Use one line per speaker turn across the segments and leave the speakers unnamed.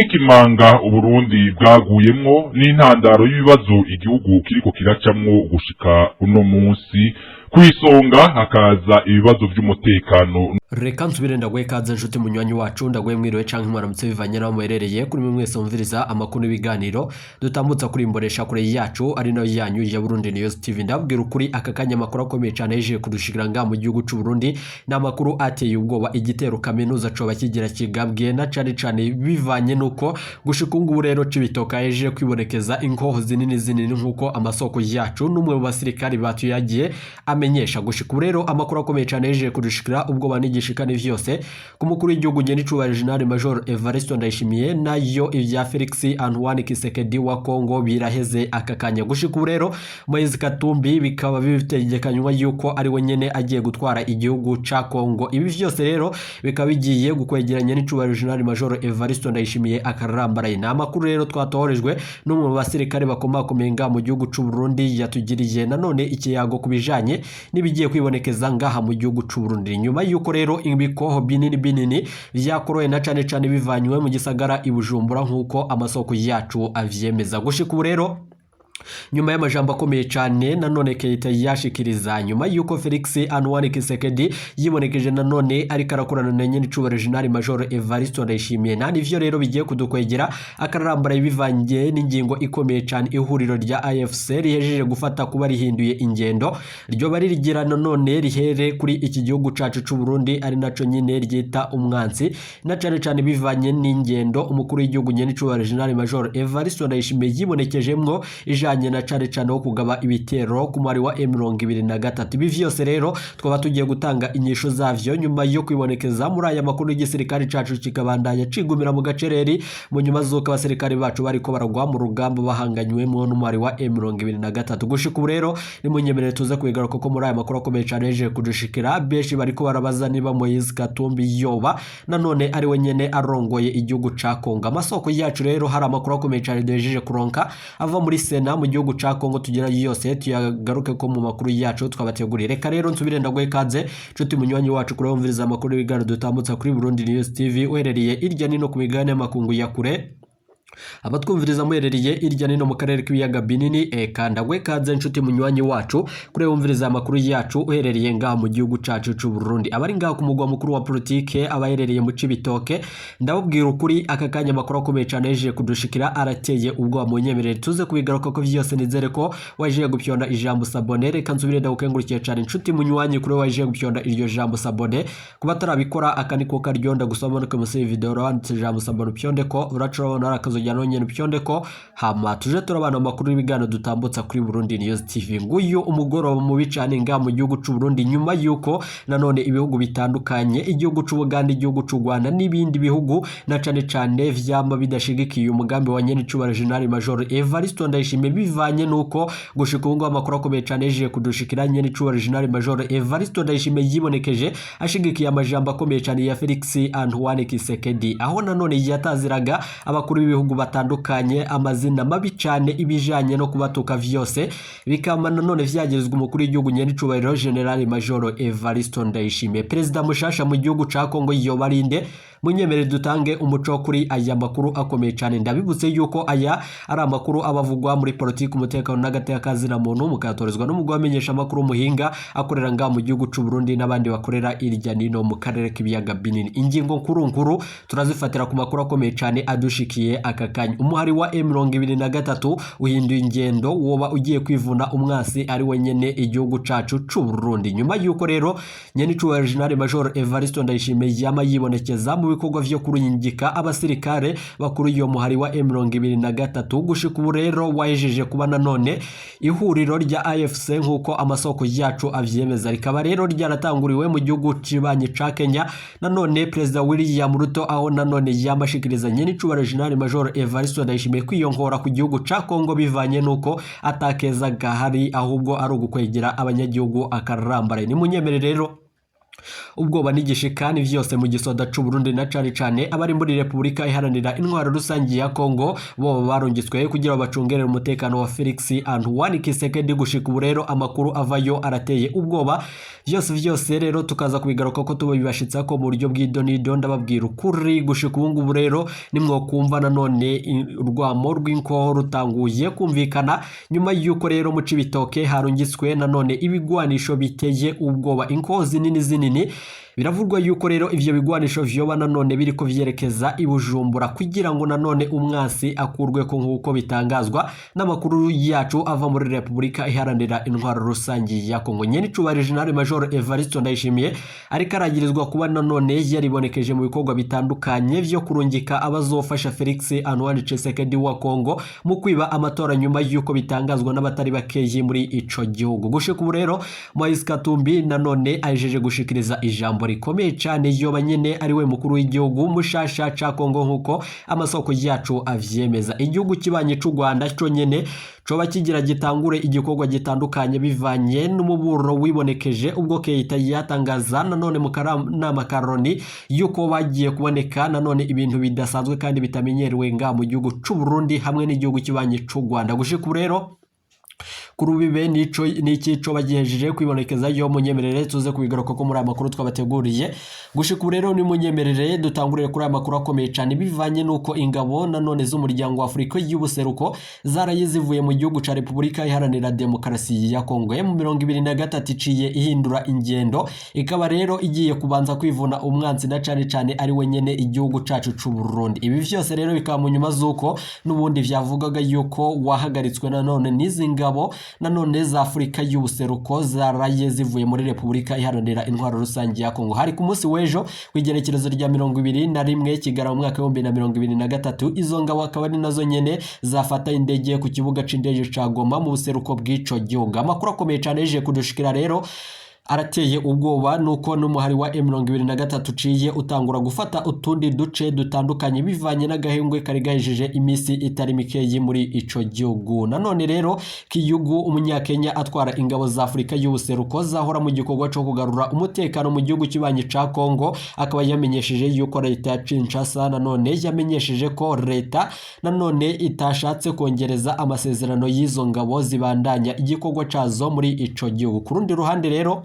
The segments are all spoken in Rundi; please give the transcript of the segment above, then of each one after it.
nk'ikimanga Uburundi bwaguyemwo n'intandaro y'ibibazo igihugu kiriko kiracamwo gushika uno munsi kwisonga hakaza ibibazo by'umutekano.
Reka nsubire ndagwe kaze nshuti munywanyi wacu ndagwe mwiriwe canke mwaramutse bivanye naho muherereye kuri mwe mwese mumviriza amakuru n'ibiganiro dutambutsa kuri imbonesha kure yacu ari nayo yanyu ya Burundi News TV. Ndabwira ukuri aka kanya makuru akomeye cyane yeje kudushikira nga mu gihugu cy'u Burundi n'amakuru ateye ubwoba igitero kaminuza coba kigira kigabwe na cane bivanye nuko gushikunga rero cibitoka yeje kwibonekeza inkoho zinini nkuko amasoko yacu n'umwe mu basirikari batuyagiye amenyesha gushika rero amakuru akomeye cyane yeje kudushikira ubwoba n'igishikane vyose ku mukuru w'igihugu nyene cubahiro General Major Evariste Ndayishimiye nayo ivya Felix Antoine Tshisekedi wa Kongo biraheze akakanya gushika rero Moise Katumbi bikaba bitegekanywa yuko ari we nyene agiye gutwara igihugu ca Kongo. Ibi vyose rero bikaba bigiye gukwegeranya n'icubahiro General Major Evariste Ndayishimiye akarambaraye. Na makuru rero twatorejwe n'umwe mu basirikare bakomakomeye nga mu gihugu c'u Burundi yatugiriye nanone ikiyago kubijanye nibigiye kwibonekeza ngaha mu gihugu c'u Burundi nyuma yuko rero ibikoho binini vyakoroye na cane bivanywe mu gisagara ibujumbura nkuko amasoko yacu avyemeza gushika rero nyuma y'amajambo akomeye cyane nanone Keita yashikiriza nyuma yuko Felix Antoine Tshisekedi yibonekeje nanone ari karakorana na nyene cubahiro General Major Evariste Ndayishimiye. Nani vyo rero bigiye kudukwegera akarambara ibivanye n'ingingo ikomeye cyane ihuriro rya AFC rihejeje gufata kuba rihinduye ingendo ryo bari rigira nanone rihere kuri iki gihugu cacu c'u Burundi ari naco nyine ryita umwansi na cane bivanye n'ingendo umukuru w'igihugu nyene cubahiro General Major Evariste Ndayishimiye yibonekejemwo ijanye na cane wo kugaba ibitero ku mwari wa M23. Ibi vyose rero twaba tugiye gutanga inyisho zavyo nyuma yo kwibonekeza muri aya makuru y'igisirikare cacu kikabandanya cigumira mu gacereri mu nyuma z'uko abasirikare bacu bariko baragwa mu rugamba bahanganywemo n'umwari wa M23. Gushika rero ni munyemerere tuze kwigaruka ko muri aya makuru akomeye cane yeje kudushikira benshi bariko barabaza niba Moise Katumbi yoba nanone ari we nyene arongoye igihugu ca Kongo. Amasoko yacu rero hari amakuru akomeye cane dejeje kuronka ava muri Sena mu gihugu ca Kongo tugira yose tuyagaruke ko mu makuru yacu twabategurira. Reka rero nsubire ndagwe kaze nshuti munywanyi wacu kurumviriza amakuru y'ibigano dutambutsa kuri Burundi News TV uherereye irya nino ku migabane y'amakungu ya kure abatwumviriza muherereye irya nino mu karere k'ibiyaga binini ndagwe kaze nshuti munywanyi wacu kure wumviriza amakuru yacu uherereye ngaha mu gihugu cacu c'u Burundi abari ngaha ku mugwa mukuru wa politike abaherereye mu Cibitoke ndabubwira ukuri aka kanya makuru akomeye cyane yeje kudushikira arateye ubwo munyemerere tuze kubigaruka ko vyose nizere ko waje gupyonda ijambo sabone. Reka nsubire ndagukengurikiye cyane nshuti munywanyi kure waje gupyonda iryo jambo sabone kuba tarabikora akaniko karyonda gusoma no kumusi video rwanditse ijambo sabone pyonde ko uracurabona arakazo nyene pyonde ko hama tuje turabana makuru y'ibigano dutambutsa kuri Burundi News TV. Nguyu umugoroba mu bicane nga mu gihugu c'u Burundi nyuma yuko nanone ibihugu bitandukanye igihugu c'u Buganda igihugu c'u Rwanda n'ibindi bihugu na cane vyama bidashigikiye umugambi wa nyene cubahiro General Major Evariste Ndayishimiye bivanye nuko gushikunga amakuru akomeye cane yeje kudushikira nyene cubahiro General Major Evariste Ndayishimiye yibonekeje ashigikiye amajambo akomeye cane ya Felix Antoine Tshisekedi aho nanone yataziraga abakuru b'ibihugu batandukanye amazina mabi cyane ibijanye no kubatuka vyose bikama nanone vyagirizwa umukuru w'igihugu nyene cubahiro General Major Evariste Ndayishimiye. Perezida mushasha mu gihugu ca Kongo yobarinde munyemere dutange umuco kuri aya makuru akomeye cyane. Ndabibutse yuko aya ari amakuru abavugwa muri politiki umutekano n'agateka kazina muntu mukatorezwa n'umugwa wamenyesha amakuru muhinga akorera nga mu gihugu c'u Burundi n'abandi bakorera irya nino mu karere k'ibiyaga binini. Ingingo nkuru turazifatira ku makuru akomeye cyane adushikiye aka kanya. Umuhari wa M23 uhinduye ingendo woba ugiye kwivuna umwasi ari we nyene igihugu cacu c'u Burundi nyuma yuko rero nyene cubahiro General Major Evariste Ndayishimiye yama yibonekeza mu bikorwa vyo kurungika abasirikare bakuru yo muhari wa M23 gushika rero wajeje kuba nanone ihuriro rya AFC nkuko amasoko yacu avyemeza rikaba rero ryaratanguriwe mu gihugu cibanye ca Kenya nanone President William Ruto aho nanone yamashikiriza nyene cubahiro General Major Evariste Ndayishimiye kwiyongora ku gihugu ca Kongo bivanye nuko atakeza gahari ahubwo ari ugukwegera abanyagihugu akarambara. Ni munyemere rero ubwoba n'igishikani vyose mu gisoda c'u Burundi na cane abari muri Republika Iharanira Intwaro Rusangi ya Kongo bo barungitswe kugira bacungerere umutekano wa Felix Antoine Tshisekedi. Gushika ubu rero amakuru avayo arateye ubwoba, vyose rero tukaza kubigaruka ko tubibashitsa ko mu buryo bw'idonido ndababwira ukuri. Gushika ubu ngubu rero nimwo kumva nanone urwamo rw'inkoho rutanguye kumvikana nyuma yuko rero mu Cibitoke harungitswe nanone ibigwanisho biteye ubwoba, inkoho zinini. Biravugwa yuko rero ivyo bigwanisho vyoba nanone biriko vyerekeza i Bujumbura kugira ngo nanone umwasi akurwe ko nkuko bitangazwa n'amakuru yacu ava muri Republika Iharanira Intwaro Rusangi ya Kongo. Nyene cubari General Major Evariste Ndayishimiye ariko aragirizwa kuba nanone yaribonekeje mu bikorwa bitandukanye vyo kurungika abazofasha Felix Antoine Tshisekedi wa Kongo mu kwiba amatora nyuma yuko bitangazwa n'abatari bakeyi muri ico gihugu. Gushika ubu rero Moise Katumbi nanone ajeje gushikiriza ijambo rikomeye cyane yoba nyene ari we mukuru w'igihugu mushasha ca Kongo nkuko amasoko yacu avyemeza. Igihugu kibanye c'u Rwanda cyo nyene coba kigira gitangure igikorwa gitandukanye bivanye n'umuburo wibonekeje ubwo Keita yatangaza nanone mu kanama karoni yuko bagiye kuboneka nanone ibintu bidasanzwe kandi bitamenyerewe nga mu gihugu c'u Burundi hamwe n'igihugu kibanye c'u Rwanda. Gushika rero kurubibe nico bagihejeje kwibonekeza yo munyemerere tuze kubigaruka ko muri amakuru twabateguriye. Gushika rero ni munyemerere dutangurire kuri amakuru akomeye cyane bivanye nuko ingabo nanone z'umuryango wa Afrika y'ubuseruko zarayizivuye mu gihugu ca Republika Iharanira Demokarasi ya Kongo mu 2023 iciye ihindura ingendo ikaba rero igiye kubanza kwivuna umwanzi na cane ari wenyene igihugu cacu c'u Burundi. Ibi vyose rero bikaba mu nyuma zuko nubundi vyavugaga yuko wahagaritswe nanone n'izingabo nanone za Afrika y'ubuseruko zaraye zivuye muri Republika Iharanira Intwaro Rusangi ya Kongo. Hari ku munsi w'ejo kwigerekerezo rya 21 Kigara mu mwaka wa 2023 izo ngabo akaba ari nazo nyene zafata indege ku kibuga c'indege ca Goma mu buseruko bw'ico gihugu. Amakuru akomeye cyane yeje kudushikira rero arateye ubwoba nuko n'umuhari wa M23 ciye utangura gufata utundi duce dutandukanye bivanye n'agahengwe kari gahejeje imisi itari mikeyi muri ico gihugu. Nanone rero kiyugu umunyakenya atwara ingabo za Afrika y'ubuseruko zahora mu gikorwa cyo kugarura umutekano mu gihugu kibanye ca Kongo akaba yamenyesheje yuko leta ya Kinshasa nanone yamenyesheje ko leta nanone itashatse kongereza amasezerano y'izo ngabo zibandanya igikorwa cazo muri ico gihugu. Kurundi ruhande rero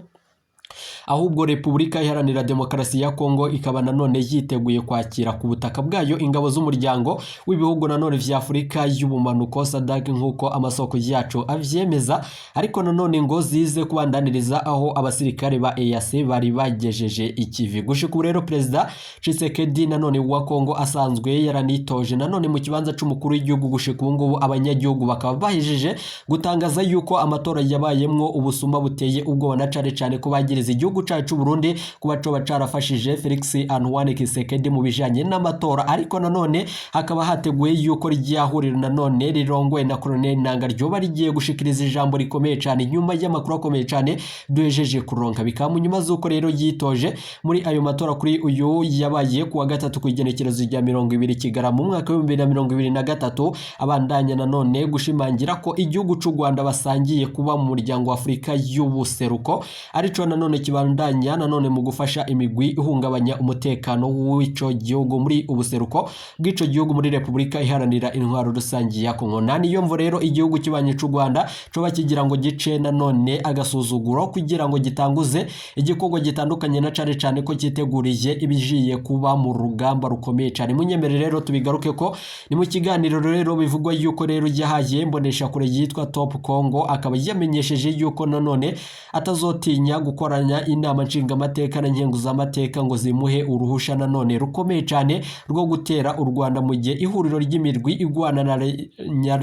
ahubwo Republika Iharanira Demokarasi ya Kongo ikaba nanone yiteguye kwakira ku butaka bwayo ingabo z'umuryango w'ibihugu nanone vya Afrika y'ubumanuko SADC nkuko amasoko yacu avyemeza, ariko nanone ngo zize kubandaniriza aho abasirikare ba EAC bari bagejeje ikivi. Gushika rero President Tshisekedi nanone wa Kongo asanzwe yaranitoje nanone mu kibanza c'umukuru w'igihugu. Gushika ngubu abanyagihugu bakaba bahejeje gutangaza yuko amatora yabayemwo ubusuma buteye ubwoba na cane ko bagiriza igihugu cacu Burundi kuba coba carafashije Felix Antoine Tshisekedi mu bijanye n'amatora, ariko nanone hakaba hateguye yuko ryahurira nanone rirongwe na Colonel Nanga ryoba rigiye gushikiriza ijambo rikomeye cyane nyuma y'amakuru akomeye cyane duhejeje kuronka. Bikaba mu nyuma zuko rero yitoje muri ayo matora kuri uyu yabaye kuwa gatatu kwigenekerezo rya 20 Kigara mu mwaka wa 2023 abandanya nanone gushimangira ko igihugu c'u Rwanda basangiye kuba mu muryango wa Afrika y'ubuseruko, arico nanone kibandanya nanone mu gufasha imigwi ihungabanya umutekano w'ico gihugu muri ubuseruko bw'ico gihugu muri Republika Iharanira Intwaro Rusangi ya Kongo. Nani yo mvo rero igihugu kibanye c'u Rwanda coba kigira ngo gice nanone agasuzuguro kugira ngo gitanguze igikorwa gitandukanye na cane ko kiteguriye ibijiye kuba mu rugamba rukomeye cyane. Munyemerere rero tubigaruke ko ni mu kiganiro rero bivugwa yuko rero yahaye mbonesha kure yitwa Top Congo akaba yamenyesheje yuko nanone atazotinya gukoranya inama nshinga amateka na nkenguza amateka ngo zimuhe uruhusha nanone rukomeye cyane rwo gutera u Rwanda mu gihe ihuriro ry'imirwi igwana na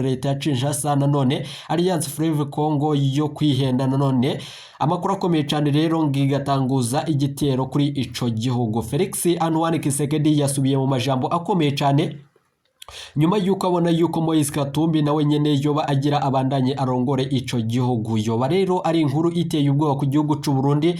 leta ya Kinshasa nanone Alliance Fleuve Congo yo kwihenda nanone. Amakuru akomeye cyane rero ngigatanguza igitero kuri ico gihugu. Felix Antoine Tshisekedi yasubiye mu majambo akomeye cyane nyuma yuko abona yuko Moise Katumbi nawe nyene yoba agira abandanye arongore ico gihugu. Yoba rero ari inkuru iteye ubwoba ku gihugu c'u Burundi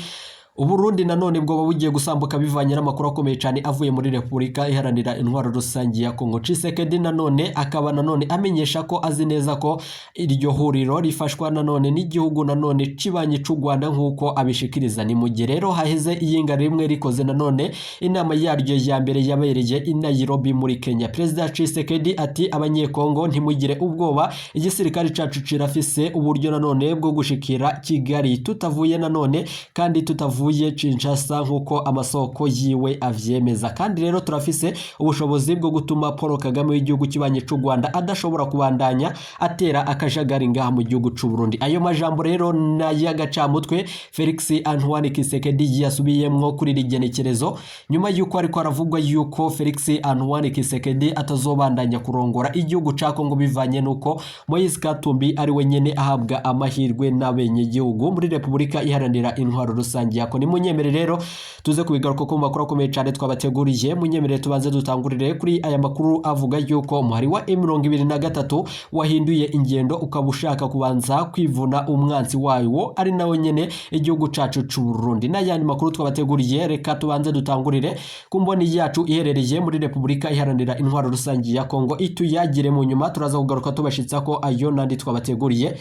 Uburundi nanone bwoba bugiye gusambuka bivanye n'amakuru akomeye cyane avuye muri Repubulika iharanira intwaro rusangi ya Kongo. Tshisekedi nanone akaba nanone amenyesha ko azi neza ko iryo huriro rifashwa nanone n'igihugu nanone cibanye c'u Rwanda nkuko abishikiriza. Ni mu gihe rero haheze iyinga rimwe rikoze nanone inama yaryo ya mbere yabereye i Nairobi muri Kenya. President Tshisekedi ati abanyekongo ntimugire ubwoba, igisirikare cacu cirafise uburyo nanone bwo gushikira Kigali tutavuye nanone kandi tutavuye Kinshasa nkuko amasoko yiwe avyemeza. Kandi rero turafise ubushobozi bwo gutuma Paul Kagame w'igihugu kibanye c'u Rwanda adashobora kubandanya atera akajagari ngaha mu gihugu c'u Burundi. Ayo majambo rero na y'agacamutwe Felix Antoine Tshisekedi yasubiyemwo kuri rigenekerezo nyuma yuko ariko aravugwa yuko Felix Antoine Tshisekedi atazobandanya kurongora igihugu ca Kongo bivanye nuko Moise Katumbi ari wenyene ahabwa amahirwe n'abenye igihugu muri Repubulika iharanira intwaro rusangi yako. Ni munyemere rero tuze kubigaruka ko makuru akomeye cyane twabateguriye. Munyemere tubanze dutangurire kuri aya makuru avuga yuko umuhari wa M23 wahinduye ingendo ukabushaka kubanza kwivuna umwansi wayo ari nawe nyene igihugu cacu c'u Burundi. N'ayandi makuru twabateguriye reka tubanze dutangurire ku mboni yacu iherereye muri Repubulika iharanira intwaro rusangi ya Kongo. Ituyagire mu nyuma turaza kugaruka tubashitsa ko ayo nandi twabateguriye.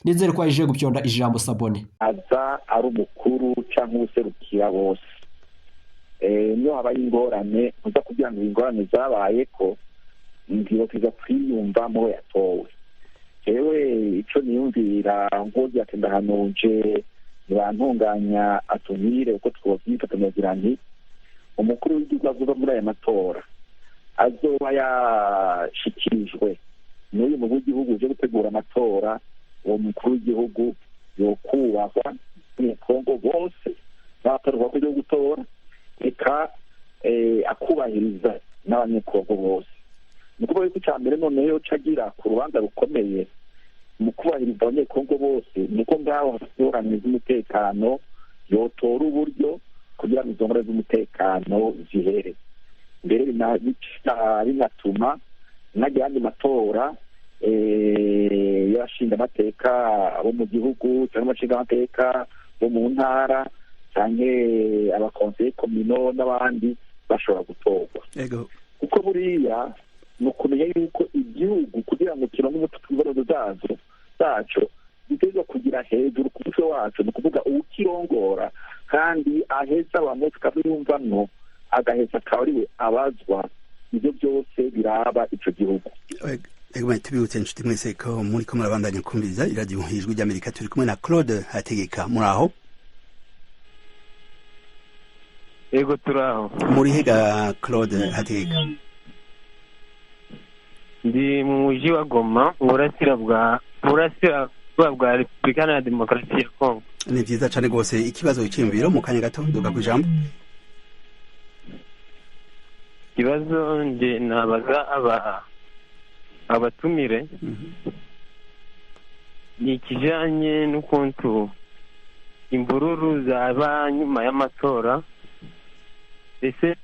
Nizere ko aje gupyonda ijambo Sabone
aza ari umukuru cyangwa userukira bose. Niyo habaye ingorane uza kugira ngo ingorane zabaye ko ngiro kiza kwiyumva mu yatowe. Jewe ico niyumvira ngo byatenda hanuje bantunganya atumire uko twovyita tunagira nti umukuru w'igihugu avuga muri aya matora azoba yashikirijwe n'uyu mu gihugu uje gutegura amatora. Uwo mukuru w'igihugu yokubahwa n'Kongo bose batorwa kujya gutora eka akubahiriza n'abanyekongo bose. Nuko yuko cyambere noneho cagira ku rubanza rukomeye mu kubahiriza abanyekongo bose nuko ngaho hasoranye z'umutekano yotora uburyo kugira ngo izongera z'umutekano zihere mbere binatuma n'ajyanye matora yashinga amateka bo mu gihugu cyangwa amashinga amateka bo mu ntara cyangwa abakonseye komino n'abandi bashobora gutorwa. Kuko buriya ni ukumenya yuko igihugu kugira ngo kironke umutuku imbaraga zaco bitezwa kugira hejuru ku mutwe wacu, ni ukuvuga uwukirongora kandi aheza abantu tukamwiyumvamwo agaheza akaba ariwe abazwa ibyo byose biraba ico gihugu.
Tubibutse inshuti mwese ko muri ko murabandanya kumviriza iradiyo Ijwi ry'Amerika. Turi kumwe na Claude Hategeka. Muri aho?
Yego turaho. Muri
hega Claude Hategeka?
Ndi mu mujyi wa Goma, burasira bwa Repubulika ya Demokarasi ya Kongo.
Ni byiza cyane rwose. Ikibazo cy'imviro mu kanya gato nduga ku ijambo.
Ikibazo nje nabaza abatumire ni ikijanye n'ukuntu imvururu zaba nyuma y'amatora, ese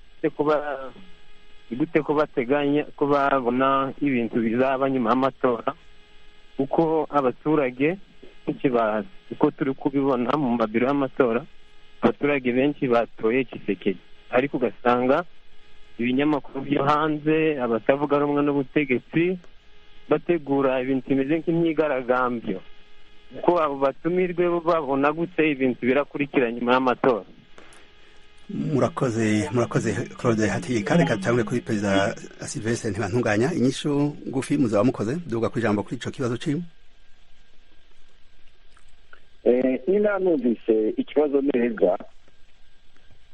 gute ko bateganya ko babona ibintu bizaba nyuma y'amatora, uko abaturage uko turi kubibona mu mabiro y'amatora abaturage benshi batoye Tshisekedi, ariko ugasanga ibinyamakuru byo hanze abatavuga rumwe n'ubutegetsi bategura ibintu bimeze nk'imyigaragambyo. Uko abo batumirwe babona gute ibintu birakurikira nyuma y'amatora?
Murakoze Claude Hategeka. Reka tutangure kuri Perezida Sylvestre Ntibantunganya, inyishu ngufi muzaba mukoze duga ku ijambo kuri ico kibazo ciwe.
Nina numvise ikibazo neza,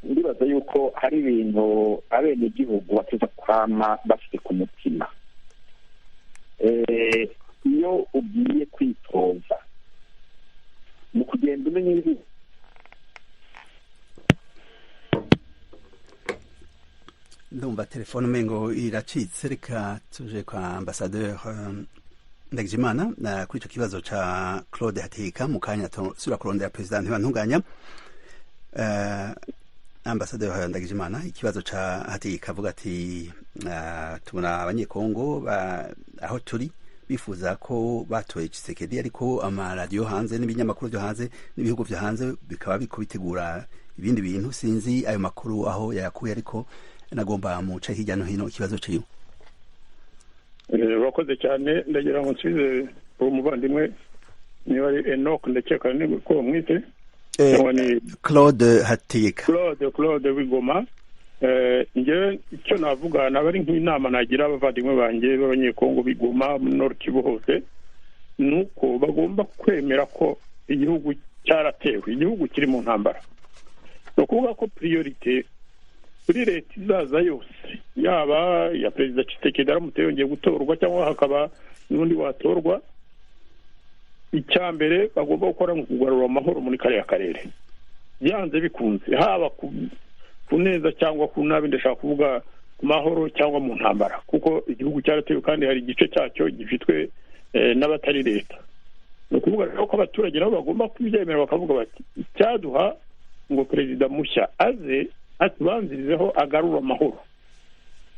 ndibaza yuko hari ibintu abenegihugu bateza kwama bafite ku mutima. Iyo ugiye kwitoza mu kugenda umenya ibi
ndumva telefone umengo iracitse. Reka tuje kwa Ambassadeur Ndagijimana na kuri ico kibazo ca Claude Hategeka mu kanya sura kurondera President Ntibantunganya. Ambassadeur Ndagijimana, ikibazo ca Hategeka avuga ati tubona abanyekongo aho turi bifuza ko batoye Tshisekedi, ariko amaradiyo hanze n'ibinyamakuru byo hanze n'ibihugu byo hanze bikaba biko bitegura ibindi bintu sinzi ayo makuru aho yayakuye ariko nagomba muce hirya no hino ikibazo ciwe.
Urakoze cyane ndagira ngo nsubize uwo muvandimwe niba ari Enoch ndakeka ko mwite
ni Claude Hategeka.
Claude Wigoma. Nge icyo navuga nabari nk'inama nagira abavandimwe banjye b'abanyekongo bigoma mu Nord Kivu hose nuko bagomba kwemera ko igihugu cyaratewe, igihugu kiri mu ntambara. No kuvuga ko priorite kuri leta izaza yose yaba ya Perezida Tshisekedi aramutse yongeye gutorwa cyangwa hakaba n'undi watorwa, icyambere bagomba gukora mu kugarura amahoro muri kariya karere byanze bikunze, haba ku neza cyangwa ku nabi. Ndashaka kuvuga ku mahoro cyangwa mu ntambara, kuko igihugu cyaratewe kandi hari igice cyacyo gifitwe n'abatari leta. No kuvuga rero ko abaturage nabo bagomba kubyemera bakavuga bati icyaduha ngo perezida mushya aze atubanzirizeho agarura amahoro,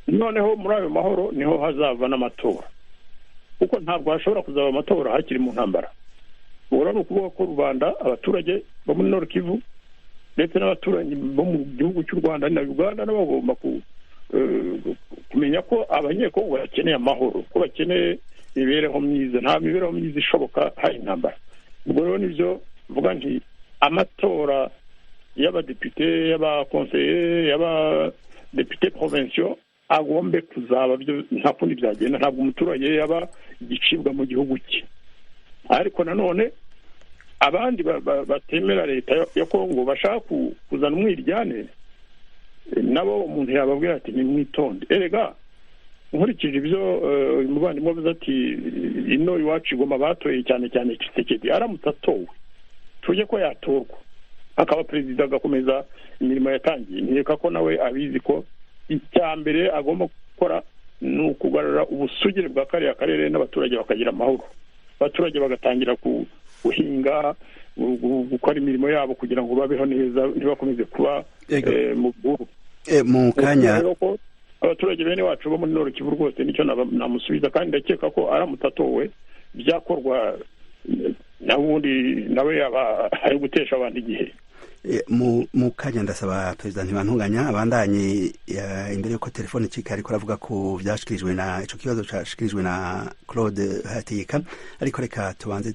noneho muri ayo mahoro niho hazava n'amatora, kuko ntabwo hashobora kuzaba amatora hakiri mu ntambara. Ubwo ni ukuvuga ko rubanda, abaturage bo muri Nord Kivu ndetse n'abaturanyi bo mu gihugu cy'u Rwanda na Uganda nabo bagomba kumenya ko abanyekongo bakeneye amahoro, ko bakeneye imibereho myiza. Nta mibereho myiza ishoboka hari intambara. Ubwo rero nibyo mvuga nti amatora y'abadepite, y'abakonseye, y'abadepite provinciaux agombe kuzaba byo, nta kundi byagenda. Ntabwo umuturage yaba igicibwa mu gihugu cye. Ariko nanone abandi batemera leta ya Kongo bashaka kuzana umwiryane, nabo umuntu yababwira ati nimwitonde. Erega nkurikije ibyo umuvandimwe avuze ati ino iwacu Goma batoye cyane cyane Tshisekedi, aramutse atowe tuje ko yatorwa akaba perezida agakomeza imirimo yatangiye, nkeka ko nawe abizi ko icyambere agomba gukora ni ukugarura ubusugire bwa kariya karere n'abaturage bakagira amahoro. Abaturage bagatangira guhinga, gukora imirimo yabo kugira ngo babeho neza, ntibakomeze kuba mu bwuru.
Mu kanya
abaturage bene wacu bo muri Nord Kivu rwose nicyo namusubiza, kandi ndakeka ko aramutse atowe byakorwa nabundi nawe yaba ari gutesha abantu igihe.
Mu kanya ndasaba Perezida Ntibantunganya abandanye imbere yuko telefone cika ariko aravuga ko byashikirijwe na ico kibazo cyashikirijwe na Claude Hategeka, ariko reka tubanze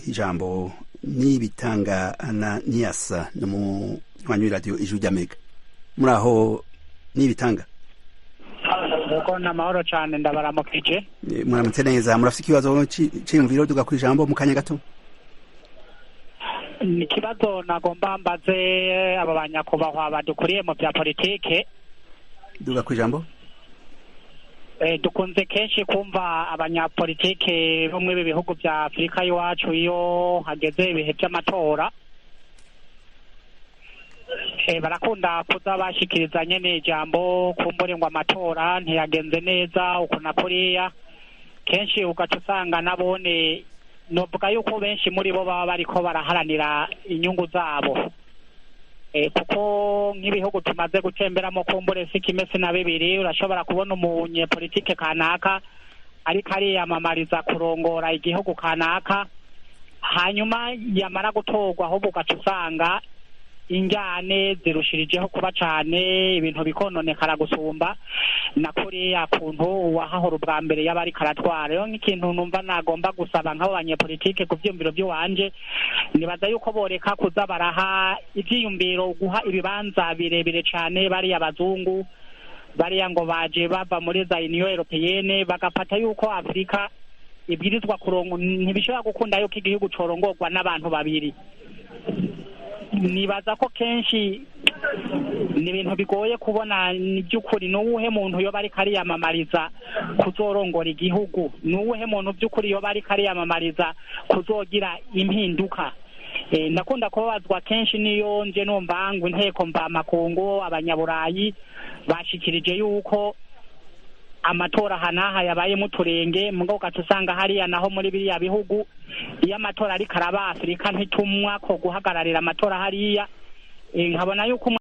ijambo Nibitanga na Niasa no mu wanyu radio Ijwi ry'Amerika. Muri aho Nibitanga
ko na mahoro cyane ndabaramukije.
Muramutse neza, murafite ikibazo cy'imviro duga ku ijambo mu kanya gato.
Ni kibazo nagomba mbaze aba banyakubahwa badukuriye mu bya politike.
Duga ku ijambo.
Dukunze kenshi kumva abanyapolitike bo mu bihugu bya Afrika iwacu iyo hageze ibihe by'amatora barakunda kuza bashikirizanye n'ijambo kumbure ngo amatora ntiyagenze neza uko na kuriya. Kenshi ugaca usanga nabone novuga yuko benshi muri bo baba bariko baraharanira inyungu zabo, kuko nk'ibihugu tumaze gutemberamo kumbure si kimwe na bibiri urashobora kubona umunyepolitike kanaka ariko ariyamamariza kurongora igihugu kanaka, hanyuma yamara gutorwa ahubwo ugaca usanga injyane zirushirijeho kuba cyane, ibintu bikononekara gusumba na kuriya kuntu uwahahora ubwa mbere yaba ariko aratwara. Rero nk'ikintu numva nagomba gusaba nk'abo banyepolitike ku byiyumviro by'iwanje, nibaza yuko boreka kuza baraha ibyiyumviro guha ibibanza birebire cyane bariya abazungu bariya ngo baje bava muri za Union Européenne, bagafata yuko Afrika ibwirizwa kurongo, ntibishobora gukunda yuko igihugu corongorwa n'abantu babiri. Nibaza ko kenshi ni ibintu bigoye kubona ni by'ukuri n'uwuhe muntu yo bari kariyamamariza kuzorongora igihugu, n'uwuhe muntu by'ukuri yo bari kariyamamariza kuzogira impinduka. Ndakunda kubazwa kenshi niyo nje numva ngo inteko mva makungu abanyaburayi bashikirije yuko amatora hanaha yabaye mu turenge mugo gatusanga hariya naho muri biriya bihugu iyo amatora ari karaba Afrika ntitumwa ko guhagararira amatora hariya nkabona yuko